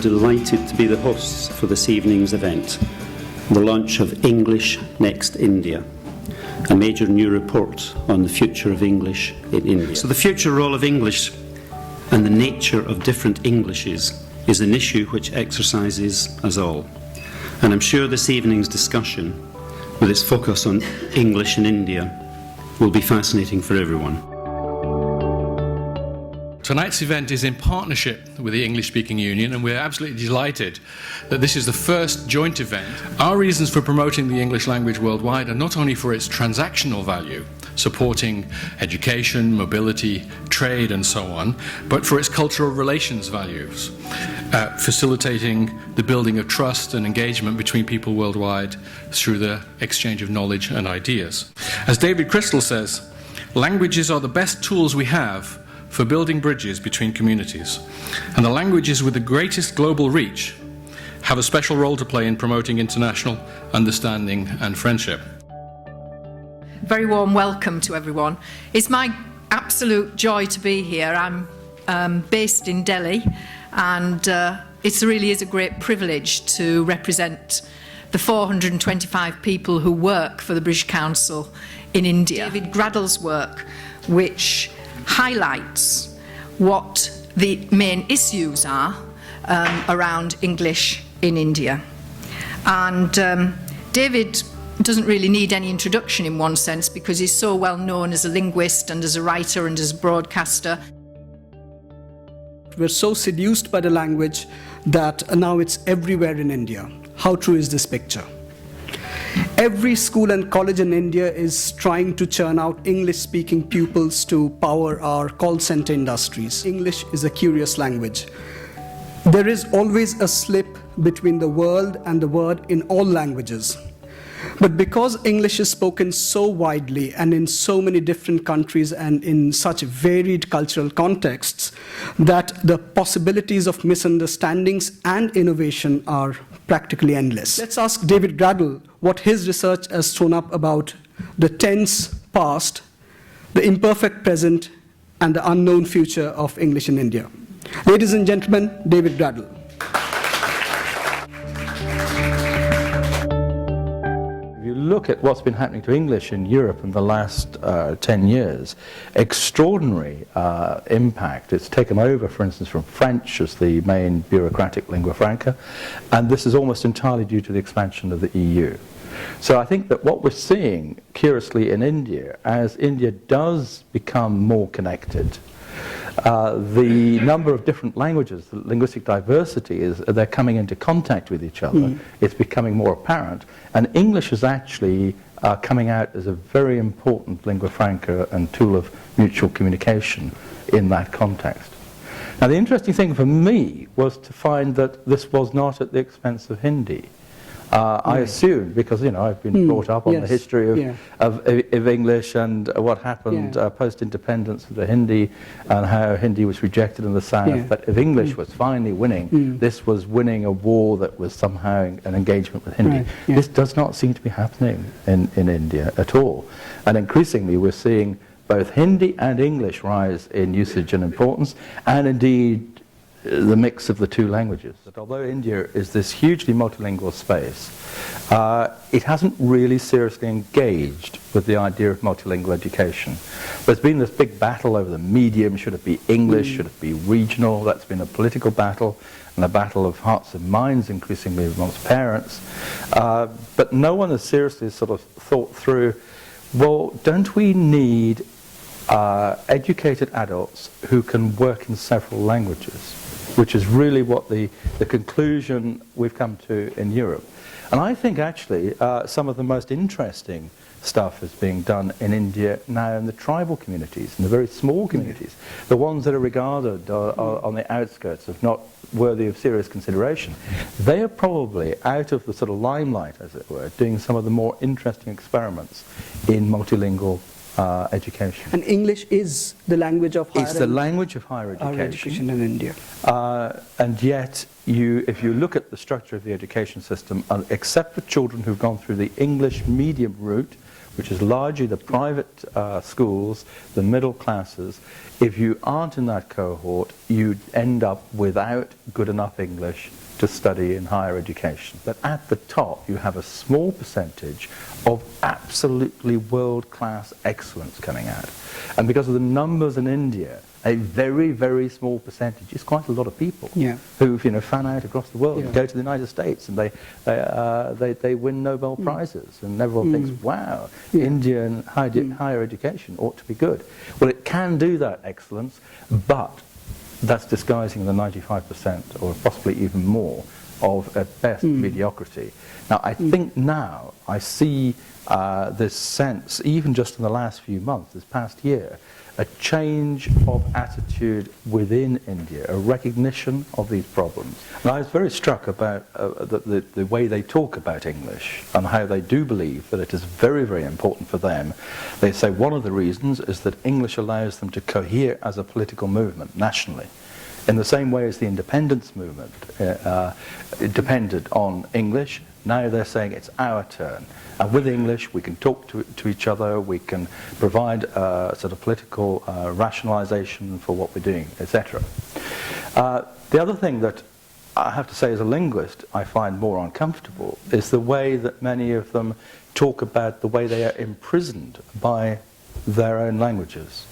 delighted to be the hosts for this evening's event, the launch of English Next India, a major new report on the future of English in India. So the future role of English and the nature of different Englishes is an issue which exercises us all. And I'm sure this evening's discussion, with its focus on English in India, will be fascinating for everyone. Tonight's event is in partnership with the English-Speaking Union, and we're absolutely delighted that this is the first joint event. Our reasons for promoting the English language worldwide are not only for its transactional value, supporting education, mobility, trade and so on, but for its cultural relations values, facilitating the building of trust and engagement between people worldwide through the exchange of knowledge and ideas. As David Graddol says, languages are the best tools we have for building bridges between communities, and the languages with the greatest global reach have a special role to play in promoting international understanding and friendship. Very warm welcome to everyone. It's my absolute joy to be here. I'm based in Delhi, and it really is a great privilege to represent the 425 people who work for the British Council in India. David Graddol's work, which highlights what the main issues are around English in India. And David doesn't really need any introduction in one sense, because he's so well known as a linguist and as a writer and as a broadcaster. We're so seduced by the language that now it's everywhere in India. How true is this picture? Every school and college in India is trying to churn out English-speaking pupils to power our call center industries. English is a curious language. There is always a slip between the world and the word in all languages. But because English is spoken so widely and in so many different countries and in such varied cultural contexts, that the possibilities of misunderstandings and innovation are practically endless. Let's ask David Graddol what his research has thrown up about the tense past, the imperfect present, and the unknown future of English in India. Ladies and gentlemen, David Graddol. If you look at what's been happening to English in Europe in the last 10 years, extraordinary impact. It's taken over, for instance, from French as the main bureaucratic lingua franca, and this is almost entirely due to the expansion of the EU. So I think that what we're seeing, curiously, in India, as India does become more connected, the number of different languages, the linguistic diversity, they're coming into contact with each other. It's becoming more apparent, and English is actually coming out as a very important lingua franca and tool of mutual communication in that context. Now, the interesting thing for me was to find that this was not at the expense of Hindi. I assumed, because I've been brought up on the history of English and what happened post-independence with the Hindi and how Hindi was rejected in the South, that if English was finally winning, this was winning a war that was somehow an engagement with Hindi. This does not seem to be happening in India at all. And increasingly we're seeing both Hindi and English rise in usage and importance, and indeed the mix of the two languages. That although India is this hugely multilingual space, it hasn't really seriously engaged with the idea of multilingual education. There's been this big battle over the medium. Should it be English? Should it be regional? That's been a political battle and a battle of hearts and minds increasingly amongst parents. But no one has seriously sort of thought through, well, don't we need educated adults who can work in several languages? Which is really what the conclusion we've come to in Europe. And I think actually some of the most interesting stuff is being done in India now in the tribal communities, in the very small communities, the ones that are regarded on the outskirts of not worthy of serious consideration. They are probably out of the sort of limelight, as it were, doing some of the more interesting experiments in multilingual education. And English is the language of higher education. It's the language of higher education in India. And yet, if you look at the structure of the education system, except for children who've gone through the English medium route, which is largely the private schools, the middle classes, if you aren't in that cohort, you end up without good enough English to study in higher education. But at the top, you have a small percentage of absolutely world-class excellence coming out. And because of the numbers in India, a very, very small percentage, it's quite a lot of people who've, fan out across the world and go to the United States, and they win Nobel Prizes, and everyone thinks, wow, Indian higher education ought to be good. Well, it can do that excellence, but that's disguising the 95% or possibly even more of, at best, mediocrity. Now, I think now I see this sense, even just in the last few months, this past year, a change of attitude within India, a recognition of these problems. And I was very struck about the way they talk about English and how they do believe that it is very, very important for them. They say one of the reasons is that English allows them to cohere as a political movement nationally. In the same way as the independence movement depended on English, now they're saying it's our turn. And with English, we can talk to each other, we can provide sort of political rationalization for what we're doing, etc. The other thing that I have to say as a linguist I find more uncomfortable is the way that many of them talk about the way they are imprisoned by their own languages,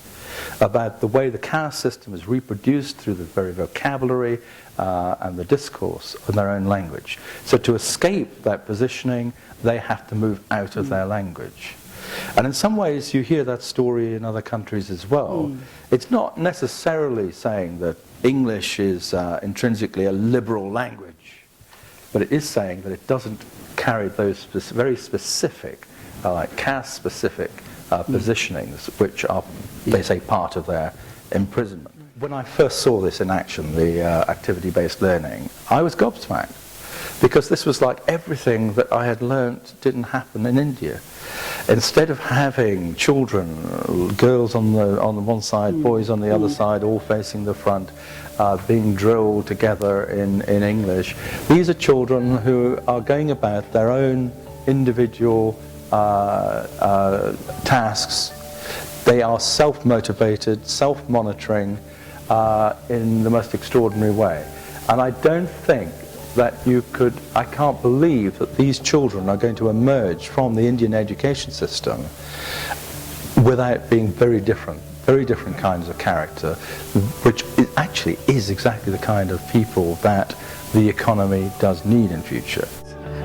about the way the caste system is reproduced through the very vocabulary and the discourse in their own language. So to escape that positioning, they have to move out of their language. And in some ways you hear that story in other countries as well. It's not necessarily saying that English is intrinsically a liberal language, but it is saying that it doesn't carry those very specific, caste-specific positionings, which are, they say, part of their imprisonment. When I first saw this in action, the activity-based learning, I was gobsmacked, because this was like everything that I had learnt didn't happen in India. Instead of having children, girls on the one side, boys on the other side, all facing the front, being drilled together in English, these are children who are going about their own individual tasks. They are self-motivated, self-monitoring in the most extraordinary way. And I don't think that I can't believe that these children are going to emerge from the Indian education system without being very different kinds of character, which actually is exactly the kind of people that the economy does need in future.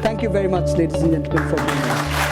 Thank you very much, ladies and gentlemen, for being here.